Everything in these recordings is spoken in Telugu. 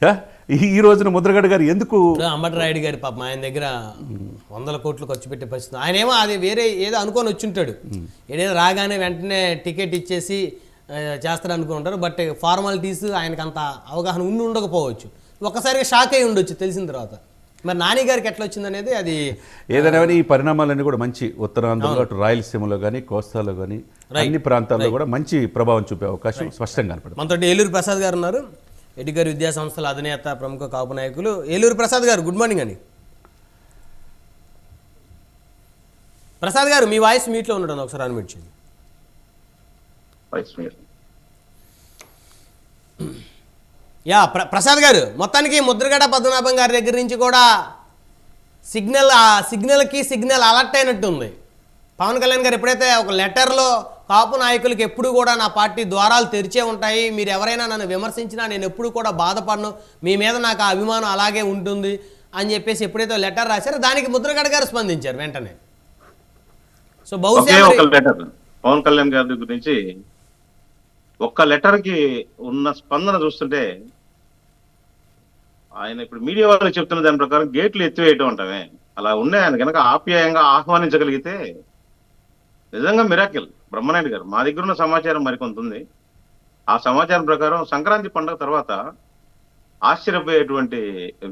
ఆ? ఈ రోజున ముద్రగడ గారు ఎందుకు అంబటి రాయుడు గారి పాపం ఆయన దగ్గర 100 కోట్లు ఖర్చు పెట్టే పరిస్థితి. ఆయనేమో అది వేరే ఏదో అనుకొని వచ్చుంటాడు. ఏదైనా రాగానే వెంటనే టికెట్ ఇచ్చేసి చేస్తాడు అనుకుంటారు. బట్ ఫార్మాలిటీస్ ఆయనకు అంత అవగాహన ఉండకపోవచ్చు. ఒక్కసారిగా షాక్ అయి ఉండొచ్చు తెలిసిన తర్వాత. మరి నాని గారికి ఎట్లా వచ్చింది అనేది అది ఏదైనా ఈ పరిణామాలన్నీ కూడా మంచి ఉత్తరాంధ్రలో అటు రాయలసీమలో కానీ కోస్తాలో కానీ అన్ని ప్రాంతాల్లో కూడా మంచి ప్రభావం చూపే అవకాశం స్పష్టంగా కనపడుతుంది. మనతో ఏలూరు ప్రసాద్ గారు ఉన్నారు, ఎడ్డిగారి విద్యా సంస్థల అధినేత, ప్రముఖ కాపు నాయకులు. ఏలూరు ప్రసాద్ గారు, గుడ్ మార్నింగ్ అండి. ప్రసాద్ గారు, మీ వాయిస్ మీట్లో ఉండడం ఒకసారి అన్మ్యూట్ చేయండి. యా ప్రసాద్ గారు, మొత్తానికి ముద్రగడ పద్మనాభం గారి దగ్గర నుంచి కూడా సిగ్నల్ అలర్ట్ అయినట్టుంది. పవన్ కళ్యాణ్ గారు ఎప్పుడైతే ఒక లెటర్లో కాపు నాయకులకి ఎప్పుడు కూడా నా పార్టీ ద్వారాలు తెరిచే ఉంటాయి, మీరు ఎవరైనా నన్ను విమర్శించినా నేను ఎప్పుడు కూడా బాధపడను, మీ మీద నాకు ఆ అభిమానం అలాగే ఉంటుంది అని చెప్పేసి ఎప్పుడైతే లెటర్ రాశారో దానికి ముద్రగడ గారు స్పందించారు వెంటనే. సో బహుశా పవన్ కళ్యాణ్ గారి గురించి ఒక్క లెటర్కి ఉన్న స్పందన చూస్తుంటే, ఆయన ఇప్పుడు మీడియా వాళ్ళు చెప్తున్న దాని ప్రకారం గేట్లు ఎత్తివేయటం అంటామే అలా ఉన్నాయి. ఆయన కనుక ఆప్యాయంగా ఆహ్వానించగలిగితే నిజంగా మిరాకిల్. బ్రహ్మనాయుడు గారు, మా దగ్గర ఉన్న సమాచారం మరికొంత ఉంది. ఆ సమాచారం ప్రకారం సంక్రాంతి పండుగ తర్వాత ఆశ్చర్యపోయేటువంటి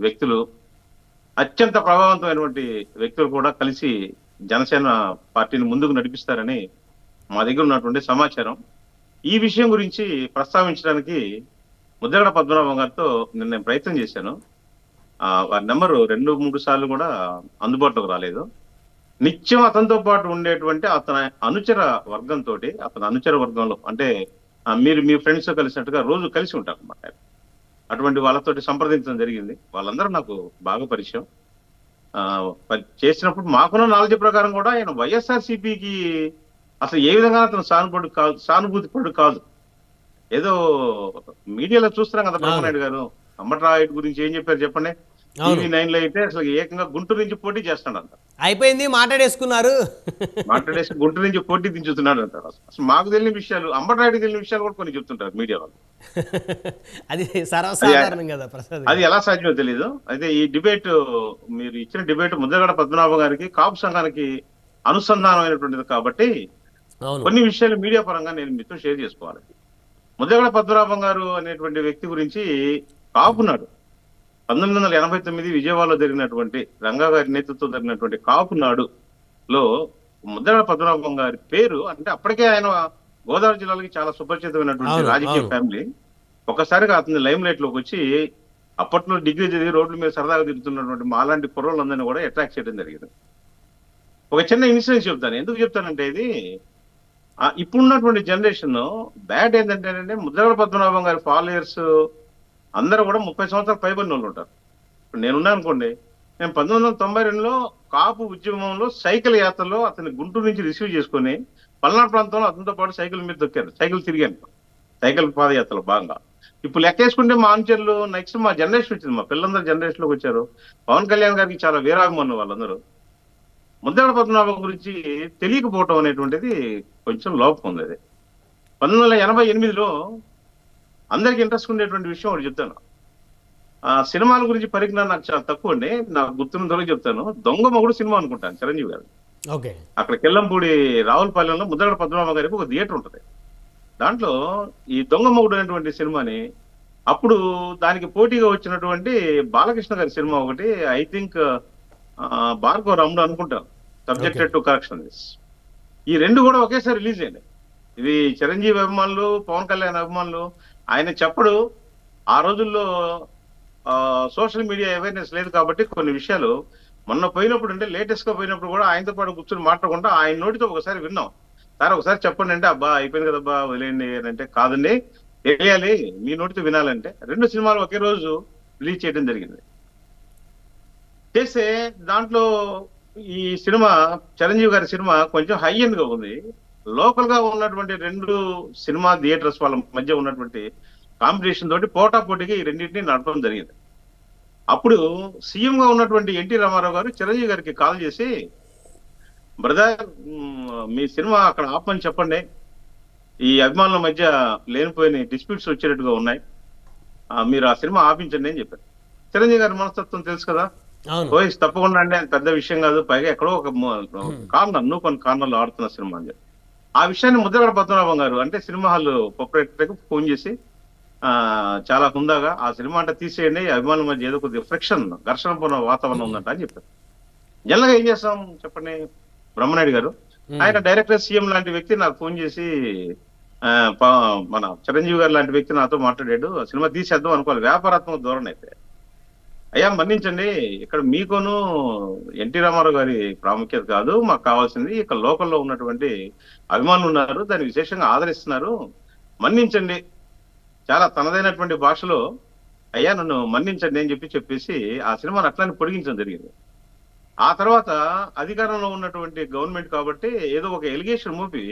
వ్యక్తులు, అత్యంత ప్రభావవంతమైనటువంటి వ్యక్తులు కూడా కలిసి జనసేన పార్టీని ముందుకు నడిపిస్తారని మా దగ్గర ఉన్నటువంటి సమాచారం. ఈ విషయం గురించి ప్రస్తావించడానికి ముద్రగడ పద్మనాభం గారితో నేను ప్రయత్నం చేశాను. వారి నెంబరు 2-3 సార్లు కూడా అందుబాటులోకి రాలేదు. నిత్యం అతనితో పాటు ఉండేటువంటి అతని అనుచర వర్గంతో, అతని అనుచర వర్గంలో అంటే మీరు మీ ఫ్రెండ్స్ తో కలిసినట్టుగా రోజు కలిసి ఉంటారు అన్నమాట. అటువంటి వాళ్ళతోటి సంప్రదించడం జరిగింది. వాళ్ళందరూ నాకు బాగా పరిచయం. చేసినప్పుడు మాకున్న నాలెడ్జ్ ప్రకారం కూడా ఆయన వైఎస్ఆర్సీపీకి అసలు ఏ విధంగా అతను సానుభూతి పడు కాదు. ఏదో మీడియాలో చూస్తున్నాం కదా బ్రహ్మనాయుడు గారు, అంబటి రాయుడు గురించి ఏం చెప్పారు చెప్పండి. TV9 లో అయితే అసలు ఏకంగా గుంటూరు నుంచి పోటీ చేస్తాడంట. అయిపోయింది, మాట్లాడేసి గుంటూరు నుంచి పోటీ దించుతున్నాడు అంటారు. అసలు మాకు తెలియని విషయాలు, అంబటి రాయుడు తెలియని విషయాలు కూడా కొన్ని చెప్తుంటారు మీడియా వాళ్ళు. అది సర్వసాధారణం కదా ప్రసాద్. అది ఎలా సాధ్యమో తెలీదు. అయితే ఈ డిబేట్, మీరు ఇచ్చిన డిబేట్ ముద్రగడ పద్మనాభం గారికి కాపు సంఘానికి అనుసంధానమైనటువంటిది కాబట్టి కొన్ని విషయాలు మీడియా పరంగా నేను మీతో షేర్ చేసుకోవాలి. ముద్రగడ పద్మనాభం గారు అనేటువంటి వ్యక్తి గురించి కాపునాడు 1989 విజయవాడలో జరిగినటువంటి రంగా గారి నేతృత్వం జరిగినటువంటి కాపునాడులో ముద్రగడ పద్మనాభం గారి పేరు, అంటే అప్పటికే ఆయన గోదావరి జిల్లాలకి చాలా సుపరిచితమైనటువంటి రాజకీయ ఫ్యామిలీ. ఒక్కసారిగా అతని లైమ్ లైట్ లోకి వచ్చి అప్పట్లో డిగ్రీ చదివి రోడ్ల మీద సరదాగా తిరుగుతున్నటువంటి మాలాంటి కుర్రోళ్ళందరినీ కూడా అట్రాక్ట్ చేయడం జరిగింది. ఒక చిన్న ఇన్సిడెంట్ చెప్తాను. ఎందుకు చెప్తానంటే, ఇది ఇప్పుడున్నటువంటి జనరేషన్ బ్యాడ్ ఏంటంటే, ముద్రగడ పద్మనాభం గారి ఫాలోయర్స్ అందరూ కూడా 30 సంవత్సరాలు పైబడిన వాళ్ళు ఉంటారు. ఇప్పుడు నేనున్నా అనుకోండి, నేను 1992లో కాపు ఉద్యమంలో సైకిల్ యాత్రలో అతన్ని గుంటూరు నుంచి రిసీవ్ చేసుకుని పల్నాడు ప్రాంతంలో అతనితో పాటు సైకిల్ మీద దొక్కాను, సైకిల్ తిరిగాను, సైకిల్ పాదయాత్రలో భాగంగా. ఇప్పుడు లెక్కేసుకుంటే మా అనుచరులు, నెక్స్ట్ మా జనరేషన్ వచ్చింది, మా పిల్లలందరూ జనరేషన్లోకి వచ్చారు. పవన్ కళ్యాణ్ గారికి చాలా వీరాభిమానులు వాళ్ళందరూ. ముద్రగడ పద్మనాభం గురించి తెలియకపోవటం అనేటువంటిది కొంచెం లోపం ఉంది. అది 1988లో అందరికి ఇంట్రెస్ట్ ఉండేటువంటి విషయం ఒకటి చెప్తాను. సినిమాల గురించి పరిజ్ఞానం నాకు చాలా తక్కువ అండి. నాకు గుర్తున్నంతలో చెప్తాను. దొంగ మొగుడు సినిమా అనుకుంటాను, చిరంజీవి గారు. అక్కడ కెల్లంపూడి రావులపాలెంలో ముద్రగడ పద్మనాభం గారికి ఒక థియేటర్ ఉంటుంది. దాంట్లో ఈ దొంగ మొగుడు అనేటువంటి సినిమాని, అప్పుడు దానికి పోటీగా వచ్చినటువంటి బాలకృష్ణ గారి సినిమా ఒకటి, ఐ థింక్ భార్గవ రాముడు అనుకుంటాను, సబ్జెక్టెడ్ టు కరెక్షన్. ఈ రెండు కూడా ఒకేసారి రిలీజ్ అయ్యాయి. ఇది చిరంజీవి అభిమానులు, పవన్ కళ్యాణ్ అభిమానులు. ఆయన చెప్పడు, ఆ రోజుల్లో సోషల్ మీడియా అవేర్నెస్ లేదు కాబట్టి కొన్ని విషయాలు మొన్న పోయినప్పుడు, అంటే లేటెస్ట్ గా పోయినప్పుడు కూడా ఆయనతో పాటు కూర్చొని మాట్లాడకుండా ఆయన నోటితో ఒకసారి విన్నాం. సార్ ఒకసారి చెప్పండి అంటే, అబ్బా అయిపోయింది కదబ్బా వదిలేయండి అంటే, కాదండి తెలియాలి, మీ నోటితో వినాలంటే. 2 సినిమాలు ఒకే రోజు రిలీజ్ చేయడం జరిగింది. చేస్తే దాంట్లో ఈ సినిమా, చిరంజీవి గారి సినిమా కొంచెం హై ఎండ్ గా ఉంది. లోకల్ గా ఉన్నటువంటి 2 సినిమా థియేటర్స్ వాళ్ళ మధ్య ఉన్నటువంటి కాంపిటీషన్ తోటి పోటాపోటీగా ఈ రెండింటినీ నడపడం జరిగింది. అప్పుడు సీఎం గా ఉన్నటువంటి ఎన్టీ రామారావు గారు చిరంజీవి గారికి కాల్ చేసి, బ్రదర్ మీ సినిమా అక్కడ ఆపమని చెప్పండి, ఈ అభిమానుల మధ్య లేనిపోయిన డిస్ప్యూట్స్ వచ్చేటట్టుగా ఉన్నాయి, మీరు ఆ సినిమా ఆపించండి అని చెప్పారు. చిరంజీవి గారి మనస్తత్వం తెలుసు కదా, అవును ఓయ్ తప్పకుండా అండి, అది పెద్ద విషయం కాదు, పైగా ఎక్కడో ఒక కార్నర్, నువ్వు కొన్ని కార్నర్లో ఆడుతున్న సినిమా అని చెప్పి ఆ విషయాన్ని ముద్రగడ పద్మనాభం గారు అంటే సినిమా హాల్ ప్రొపరేటర్కి ఫోన్ చేసి చాలా హుందాగా ఆ సినిమా అంటే తీసేయండి, అభిమానుల మధ్య ఏదో కొద్దిగా ఫ్రిక్షన్, ఘర్షణ పూర్ణ వాతావరణం ఉందంట అని చెప్పారు. జనరల్గా ఏం చేస్తాం చెప్పండి, బ్రహ్మనాయుడు గారు ఆయన డైరెక్టర్ సీఎం లాంటి వ్యక్తి నాకు ఫోన్ చేసి మన చిరంజీవి గారు లాంటి వ్యక్తి నాతో మాట్లాడాడు, సినిమా తీసేద్దాం అనుకోవాలి, వ్యాపారాత్మక ధోరణి అయితే. అయ్యా మన్నించండి, ఇక్కడ మీకును ఎన్టీ రామారావు గారి ప్రాముఖ్యత కాదు, మాకు కావాల్సింది ఇక్కడ లోకల్లో ఉన్నటువంటి అభిమానులు ఉన్నారు, దాన్ని విశేషంగా ఆదరిస్తున్నారు, మన్నించండి, చాలా తనదైనటువంటి భాషలో అయ్యా నన్ను మన్నించండి అని చెప్పేసి ఆ సినిమాను అట్లానే పొడిగించడం జరిగింది. ఆ తర్వాత అధికారంలో ఉన్నటువంటి గవర్నమెంట్ కాబట్టి ఏదో ఒక ఎలిగేషన్ మూపి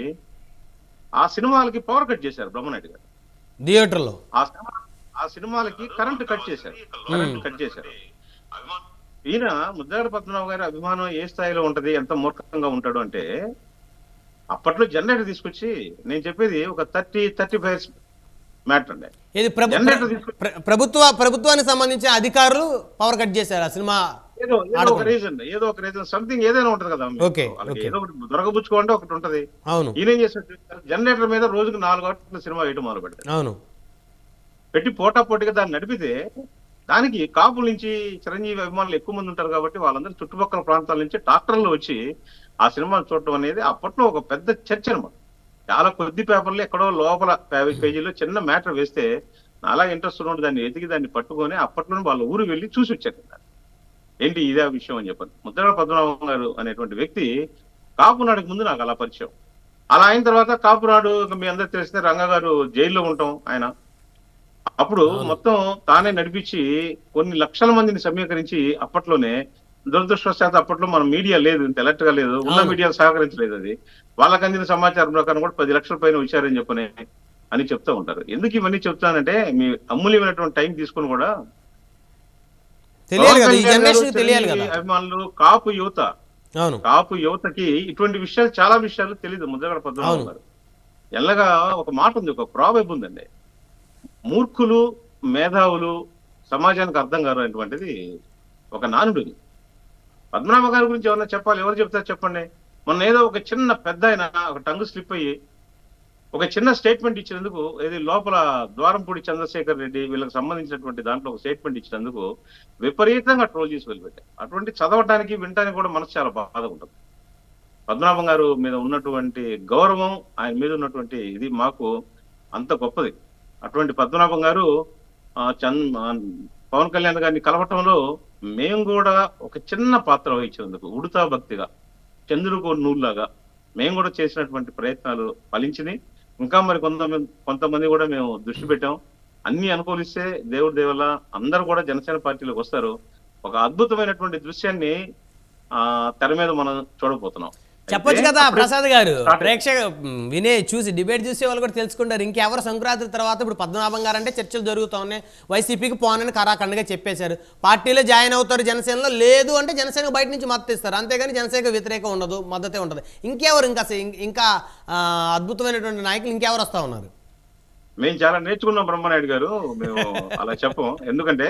ఆ సినిమాలకి పవర్ కట్ చేశారు బ్రహ్మనాయుడు గారు థియేటర్లో. ఆ సినిమాలకి కరెంట్ కట్ చేశారు. ఈయన ముద్రగడ పద్మనాభం గారి అభిమానం ఏ స్థాయిలో ఉంటది, ఎంత మూర్ఖంగా ఉంటాడు అంటే అప్పట్లో జనరేటర్ తీసుకొచ్చి, నేను చెప్పేది ఒక 30-35 మ్యాటర్ అండి, ఇది ప్రభుత్వానికి సంబంధించిన అధికారులు పవర్ కట్ చేశారు ఆ సినిమా. ఏదో ఒక రీజన్ సంథింగ్ ఏదైనా ఉంటది కదా, ఏదో ఒకటి దొరకబుచ్చుకోండి ఒకటి ఉంటది. ఈయన ఏం చేశాడు, జనరేటర్ మీద రోజుకు 4 గంటల సినిమా వేయడం మొదలు పెడతాడు. అవును, పెట్టి పోటాపోటీగా దాన్ని నడిపితే దానికి కాపుల నుంచి చిరంజీవి అభిమానులు ఎక్కువ మంది ఉంటారు కాబట్టి వాళ్ళందరూ చుట్టుపక్కల ప్రాంతాల నుంచి ట్రాక్టర్లు వచ్చి ఆ సినిమాను చూడటం అనేది అప్పట్లో ఒక పెద్ద చర్చ అనమాట. చాలా కొద్ది పేపర్లు ఎక్కడో లోపల 50 పేజీలో చిన్న మ్యాటర్ వేస్తే అలా ఇంట్రెస్ట్ ఉండి దాన్ని ఎతికి దాన్ని పట్టుకొని అప్పట్లో వాళ్ళ ఊరు వెళ్ళి చూసి వచ్చారు. ఏంటి ఇదే విషయం అని చెప్పాను. ముద్రగడ పద్మనాభం గారు అనేటువంటి వ్యక్తి కాపునాడుకు ముందు నాకు అలా పరిచయం. అలా అయిన తర్వాత కాపునాడు మీ అందరికి తెలిస్తే రంగా గారు జైల్లో ఉంటాం ఆయన, అప్పుడు మొత్తం తానే నడిపించి కొన్ని లక్షల మందిని సమీకరించి అప్పట్లోనే, దురదృష్టవశాత్తు అప్పట్లో మన మీడియా లేదు, ఇంత ఎలర్ట్ గా లేదు, ఉన్న మీడియా సహకరించలేదు. అది వాళ్ళకి అందిన సమాచారం ప్రకారం కూడా 10 లక్షల పైన వచ్చారని చెప్పని అని చెప్తూ ఉంటారు. ఎందుకు ఇవన్నీ చెప్తానంటే మీ అమూల్యమైనటువంటి టైం తీసుకుని కూడా అభిమానులు కాపు యువతకి ఇటువంటి విషయాలు చాలా విషయాలు తెలియదు. ముద్రగడ పద్మనాభం గారు ఎల్లగా ఒక మాట ఉంది, ఒక ప్రావెబ్ ఉందండి, మూర్ఖులు మేధావులు సమాజానికి అర్థం కాదు అనేటువంటిది ఒక నానుడు. పద్మనాభ గారి గురించి ఎవరన్నా చెప్పాలి, ఎవరు చెప్తారు చెప్పండి. మొన్న ఏదో ఒక చిన్న పెద్ద ఆయన ఒక టంగు స్లిప్ అయ్యి ఒక చిన్న స్టేట్మెంట్ ఇచ్చినందుకు, ఏది లోపల ద్వారంపూడి చంద్రశేఖర్ రెడ్డి వీళ్ళకి సంబంధించినటువంటి దాంట్లో ఒక స్టేట్మెంట్ ఇచ్చినందుకు విపరీతంగా ట్రోల్ చేసి వెళ్ళిపెట్టారు. అటువంటి చదవటానికి వినటానికి కూడా మనసు చాలా బాధ ఉంటుంది. పద్మనాభం గారు మీద ఉన్నటువంటి గౌరవం, ఆయన మీద ఉన్నటువంటి ఇది మాకు అంత గొప్పది. అటువంటి పద్మనాభం గారు పవన్ కళ్యాణ్ గారిని కలవటంలో మేము కూడా ఒక చిన్న పాత్ర వహించేందుకు ఉడుతా భక్తిగా చంద్రుడికి నూలులాగా మేము కూడా చేసినటువంటి ప్రయత్నాలు ఫలించినాయి. ఇంకా మరి కొంతమంది కూడా మేము దృష్టి పెట్టాం. అన్ని అనుకూలిస్తే దేవుడి దేవల్ల అందరూ కూడా జనసేన పార్టీలోకి వస్తారు. ఒక అద్భుతమైనటువంటి దృశ్యాన్ని తెర మీద మనం చూడబోతున్నాం. చెప్పొచ్చు కదా ప్రసాద్ గారు, ప్రేక్షక చూసి డిబేట్ చూసే వాళ్ళు కూడా తెలుసుకుంటారు. ఇంకెవరు సంక్రాంతి తర్వాత ఇప్పుడు పద్మనాభం గారు అంటే చర్చలు జరుగుతూ ఉన్నాయి, వైసీపీకి పోనని ఖరాఖండగా చెప్పేశారు. పార్టీలో జాయిన్ అవుతారు, జనసేనలో లేదు అంటే జనసేన బయట నుంచి మద్దతు ఇస్తారు, అంతేగాని జనసేన వ్యతిరేకం ఉండదు, మద్దతే ఉంటుంది. ఇంకెవరు ఇంకా అద్భుతమైనటువంటి నాయకులు ఇంకెవరు వస్తా ఉన్నారు? మేము చాలా నేర్చుకున్నాం బ్రహ్మనాయుడు గారు, మేము అలా చెప్పం. ఎందుకంటే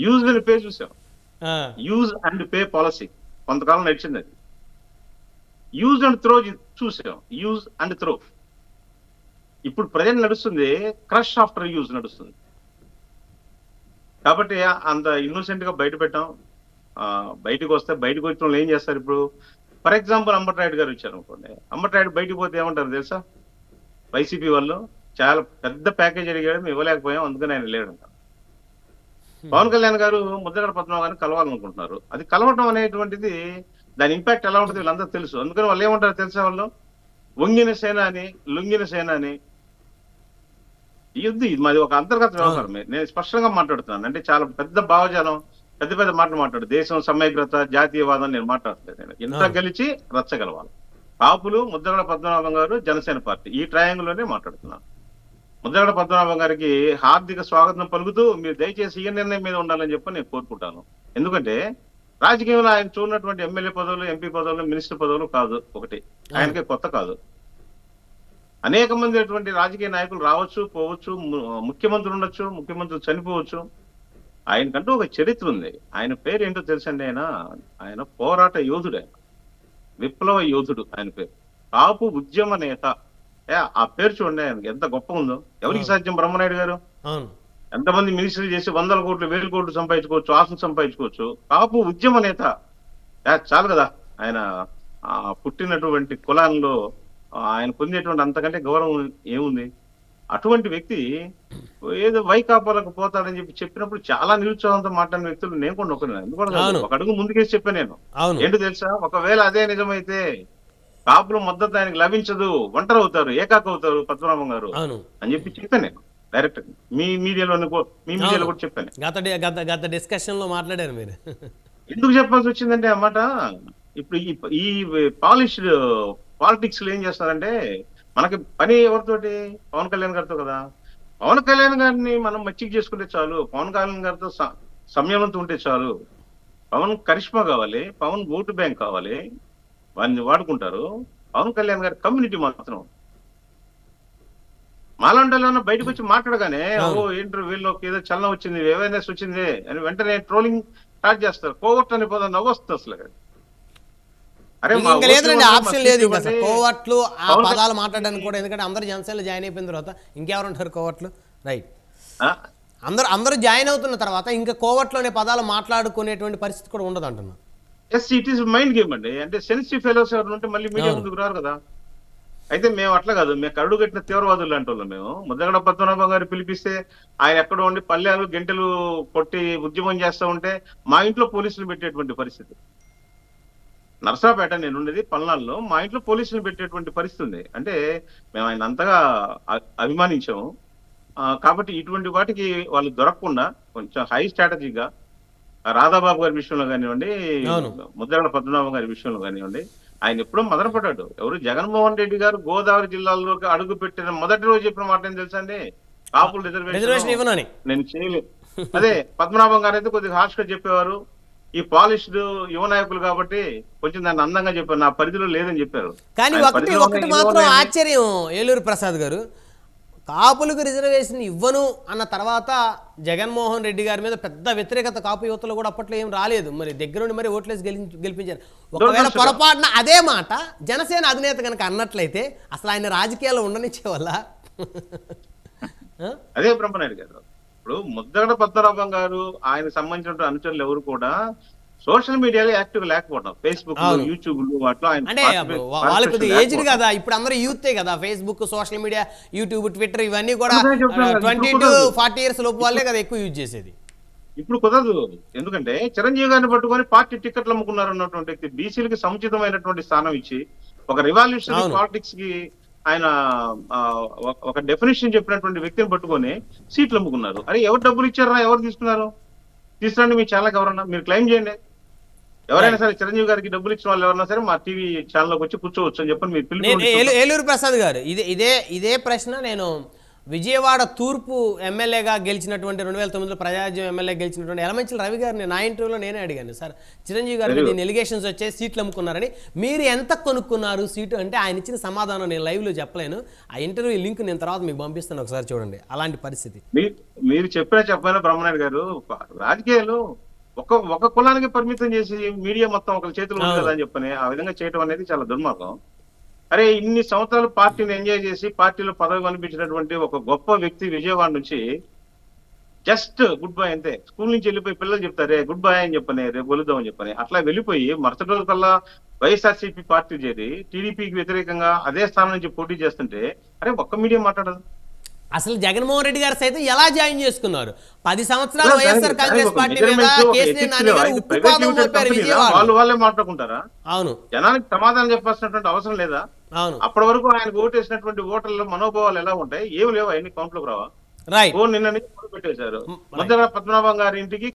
యూజ్ అండ్ పే చూసాం, యూజ్ అండ్ పే పాలసీ కొంతకాలం నడిచింది. అది యూజ్ అండ్ త్రో చూసాం, యూజ్ అండ్ త్రో. ఇప్పుడు ప్రజెంట్ నడుస్తుంది క్రష్ ఆఫ్టర్ యూజ్ నడుస్తుంది. కాబట్టి అంత ఇన్నోసెంట్ గా బయట పెట్టాం. బయటకు వస్తే బయటకు వచ్చిన వాళ్ళు ఏం చేస్తారు? ఇప్పుడు ఫర్ ఎగ్జాంపుల్ అంబటరాయుడు గారు వచ్చారు అనుకోండి, అంబటరాయుడు బయటకు పోతే ఏమంటారు తెలుసా? వైసీపీ వాళ్ళు చాలా పెద్ద ప్యాకేజ్ అడిగాడు, మేము ఇవ్వలేకపోయాం, అందుకని ఆయన లేడు. పవన్ కళ్యాణ్ గారు ముద్రగడ పద్మనాభం గారిని కలవాలనుకుంటున్నారు. అది కలవటం అనేటువంటిది దాని ఇంపాక్ట్ ఎలా ఉంటుంది వీళ్ళందరూ తెలుసు. అందుకని వాళ్ళు ఏమంటారు తెలుసా? వాళ్ళు వంగిన సేన అని, లొంగిన సేన అని. ఇది మాది ఒక అంతర్గత వ్యవహారం. నేను స్పష్టంగా మాట్లాడుతున్నాను. అంటే చాలా పెద్ద భావజాలం, పెద్ద పెద్ద మాటలు మాట్లాడు. దేశం సమగ్రత, జాతీయవాదం నేను మాట్లాడలేదు. నేను ఇంత గెలిచి రచ్చగలవాలి. కాపులు, ముద్రగడ పద్మనాభం గారు, జనసేన పార్టీ, ఈ ట్రయాంగిల్ లోనే మాట్లాడుతున్నాను. ముద్రగడ పద్మనాభం గారికి హార్దిక స్వాగతం పలుకుతూ మీరు దయచేసి ఈ నిర్ణయం మీద ఉండాలని చెప్పి నేను కోరుకుంటాను. ఎందుకంటే రాజకీయంలో ఆయన చూడనటువంటి ఎమ్మెల్యే పదవులు, ఎంపీ పదవులు, మినిస్టర్ పదవులు కాదు ఒకటి, ఆయనకే కొత్త కాదు. అనేక మంది అటువంటి రాజకీయ నాయకులు రావచ్చు, పోవచ్చు, ముఖ్యమంత్రులు ఉండొచ్చు, ముఖ్యమంత్రులు చనిపోవచ్చు. ఆయనకంటూ ఒక చరిత్ర ఉంది. ఆయన పేరు ఏంటో తెలుసండి. ఆయన పోరాట యోధుడు, ఆయన విప్లవ యోధుడు. ఆయన పేరు కాపు ఉద్యమ నేత. ఆ పేరు చూడండి ఆయనకి ఎంత గొప్ప ఉందో. ఎవరికి సాధ్యం? బ్రహ్మనాయుడు గారు ఎంతమంది మినిస్టర్లు చేసి 100 కోట్లు 1000 కోట్లు సంపాదించుకోవచ్చు, ఆస్తులు సంపాదించుకోవచ్చు. కాపు ఉద్యమ నేత చాలు కదా. ఆయన పుట్టినటువంటి కులాల్లో ఆయన పొందేటువంటి అంతకంటే గౌరవం ఏముంది? అటువంటి వ్యక్తి ఏదో వైకాపాలకు పోతాడని చెప్పినప్పుడు చాలా నిరుత్సాహంతో మాట్లాడిన వ్యక్తులు నేను కూడా ఎందుకంటే ఒక అడుగు ముందుకేసి చెప్పాను నేను. ఏంటో తెలుసా, ఒకవేళ అదే నిజమైతే కాపుల మద్దతు ఆయనకు లభించదు, ఒంటరి అవుతారు, ఏకాక అవుతారు పద్మనాభం గారు అని చెప్పాను నేను డైరెక్ట్. మీ మీడియాలో కూడా చెప్పాను. గత డిస్కషన్ లో మాట్లాడారు మీరు. ఎందుకు చెప్పాల్సి వచ్చిందంటే అన్నమాట, ఇప్పుడు ఈ పాలిష్డ్ పాలిటిక్స్ లో ఏం చేస్తారంటే, మనకి పని ఎవరితోటి? పవన్ కళ్యాణ్ గారితో కదా. పవన్ కళ్యాణ్ గారిని మనం మచ్చిక చేసుకుంటే చాలు, పవన్ కళ్యాణ్ గారితో సంయమనంతో ఉంటే చాలు. పవన్ కరిష్మా కావాలి, పవన్ ఓటు బ్యాంక్ కావాలి, వారిని వాడుకుంటారు. పవన్ కళ్యాణ్ గారి కమ్యూనిటీ మాత్రం మాలాంటి బయటకు వచ్చి మాట్లాడగానే ఏంటో వీళ్ళకి ఏదో చలనం వచ్చింది, అవేర్నెస్ వచ్చింది అని వెంటనే ట్రోలింగ్ స్టార్ట్ చేస్తారు. కోవర్ట్ అని పోదా నవ్వొస్తుంది అసలు. లేదండి, ఆప్షన్ లేదు ఇంకా సార్ కోవట్లు ఆ పదాలు మాట్లాడడానికి కూడా. ఎందుకంటే అందరూ జనసేనలో జాయిన్ అయిపోయిన తర్వాత ఇంకెవరు ఉంటారు కోవట్లు? రైట్, అందరూ జాయిన్ అవుతున్న తర్వాత ఇంకా కోవట్లోనే పదాలు మాట్లాడుకునేటువంటి పరిస్థితి కూడా ఉండదు అంటున్నా. ఇట్ ఈస్ మైండ్ గేమ్ అండి. అంటే సెన్సిటివ్ ఫెలోస్ ఎవరు ఉంటే మళ్ళీ మీడియా ముందుకు రారు కదా. అయితే మేము అట్లా కాదు, మేము కరుడు కట్టిన తీవ్రవాదులు లాంటి వాళ్ళం. మేము ముద్దగడ పద్మనాభం గారు పిలిపిస్తే ఆయన ఎక్కడో ఉండి పల్లెలు గంటలు కొట్టి ఉద్యమం చేస్తూ ఉంటే మా ఇంట్లో పోలీసులు పెట్టేటువంటి పరిస్థితి. నర్సాపేట నేను ఉండేది పల్నాడులో, మా ఇంట్లో పోలీసులు పెట్టేటువంటి పరిస్థితి ఉంది. అంటే మేము ఆయన అంతగా అభిమానించాము. కాబట్టి ఇటువంటి వాటికి వాళ్ళు దొరకకుండా కొంచెం హై స్ట్రాటజీగా రాధాబాబు గారి విషయంలో కానివ్వండి, ముద్దగడ పద్మనాభం గారి విషయంలో కానివ్వండి, ఆయన ఎప్పుడో మొదలుపడ్డాడు. ఎవరు? జగన్మోహన్ రెడ్డి గారు గోదావరి జిల్లాలోకి అడుగు పెట్టిన మొదటి రోజు చెప్పిన మాట ఏం తెలుసా అండి? కాపులు రిజర్వేషన్ నేను చేయలేదు. అదే పద్మనాభం గారు అయితే కొద్దిగా హార్ష్ గా చెప్పేవారు. ఈ పాలిష్డ్ యువ నాయకులు కాబట్టి కొంచెం దాన్ని అందంగా చెప్పారు, నా పరిధిలో లేదని చెప్పారు. కానీ ఒకటి మాత్రం ఆశ్చర్యం ఏలూరు ప్రసాద్ గారు, కాపులకు రిజర్వేషన్ ఇవ్వను అన్న తర్వాత జగన్మోహన్ రెడ్డి గారి మీద పెద్ద వ్యతిరేకత కాపు యువతలో కూడా అప్పట్లో ఏం రాలేదు. మరి దగ్గరుండి మరి ఓట్లేసి గెలిపించారు. ఒకవేళ పొరపాటున అదే మాట జనసేన అధినేత కనుక అన్నట్లయితే అసలు ఆయన రాజకీయాల్లో ఉండనిచ్చే వల్ల. అదే బ్రహ్మనాయుడు గారు, ఇప్పుడు ముద్దగడ పద్మనాభం గారు ఆయన సంబంధించిన అనుచరులు ఎవరు కూడా సోషల్ మీడియాలో యాక్టివ్ లేకపోవడం, ఫేస్బుక్, యూట్యూబ్ వాటిలో అంటే వాళ్ళకి ఏజ్డ్ కదా. ఇప్పుడు అందరూ యూతే కదా, Facebook, social media, YouTube, Twitter ఇవన్నీ కూడా 20 to 40 years లోపు వాళ్ళే కదా ఎక్కువ యూజ్ చేసేది. ఇప్పుడు కుదరదు. ఎందుకంటే చిరంజీవి గారిని పట్టుకొని పార్టీ టికెట్లు అమ్ముకున్నారు అన్నటువంటి వ్యక్తి బీసీలకి సముచితమైనటువంటి స్థానం ఇచ్చి ఒక రివాల్యూషనరీ పాలిటిక్స్ కి ఆయన ఒక డెఫినేషన్ చెప్పినటువంటి వ్యక్తిని పట్టుకొని సీట్లు అమ్ముకున్నారు. అరే ఎవరు డబ్బులు ఇచ్చారా, ఎవరు తీసుకున్నారు? తీసుకురండి మీ ఛానల్కి, ఎవరన్నా మీరు క్లెయిమ్ చేయండి. ఎవరైనా సరే చిరంజీవి గారికి డబ్బులు ఇచ్చిన వాళ్ళు ఎవరైనా సరే మా టీవీ ఛానల్లోకి వచ్చి కూర్చోవచ్చు అని చెప్పని మీరు. ఏలూరు ప్రసాద్ గారు, ఇదే ప్రశ్న నేను విజయవాడ తూర్పు ఎమ్మెల్యేగా గెలిచినటువంటి 2009లో ప్రజారాజ్యం ఎమ్మెల్యే గెలిచినటువంటి యలమంచిల రవి గారిని నా ఇంటర్వ్యూలో నేనే అడిగాను. సార్ చిరంజీవి గారి దీన్ని ఎలిగేషన్స్ వచ్చాయి, సీట్లు అమ్ముకున్నారని, మీరు ఎంత కొనుక్కున్నారు సీటు అంటే ఆయన ఇచ్చిన సమాధానం నేను లైవ్లో చెప్పలేను. ఆ ఇంటర్వ్యూ లింక్ నేను తర్వాత మీకు పంపిస్తాను, ఒకసారి చూడండి. అలాంటి పరిస్థితి మీరు చెప్పినా బ్రహ్మనాయుడు గారు, రాజకీయాలు ఒక కులానికి పరిమితం చేసి మీడియా మొత్తం ఒకరి చేతులు ఉంది కదా అని చెప్పని ఆ విధంగా చేయడం అనేది చాలా దుర్మార్గం. అరే ఇన్ని సంవత్సరాలు పార్టీని ఎంజాయ్ చేసి పార్టీలో పదవి కనిపించినటువంటి ఒక గొప్ప వ్యక్తి విజయవాడ నుంచి జస్ట్ గుడ్ బై అంతే. స్కూల్ నుంచి వెళ్ళిపోయి పిల్లలు చెప్తారే గుడ్ బై అని చెప్పని, రేపు వెళుద్దాం అని చెప్పని, అట్లా వెళ్ళిపోయి మరుసటి రోజు కల్లా వైఎస్ఆర్సీపీ పార్టీ చేరి టీడీపీకి వ్యతిరేకంగా అదే స్థానం నుంచి పోటీ చేస్తుంటే అరే ఒక్క మీడియా మాట్లాడదు. అసలు జగన్మోహన్ రెడ్డి గారి సైతం ఎలా జాయిన్ చేసుకున్నారు? 10 సంవత్సరాలు వైఎస్ఆర్ కాంగ్రెస్ పార్టీ మీద కేసీఆర్ నాని గారు ఉక్కుపాదం మోపారు విజయవాడ. వాళ్ళే మాట్లాడుకుంటారా? అవును, జనానికి సమాధానం చెప్పాల్సినటువంటి అవసరం లేదా? అవును, అప్పటి వరకు ఆయనకు ఓటేసినటువంటి ఓటర్ల మనోభావాలు ఎలా ఉంటాయి? ఏమి లేవు, అవన్నీ కౌంట్లోకి రావా? రైట్. నిన్న నుంచి పెట్టేశారు. ముద్దగడ పద్మనాభం గారి ఇంటికి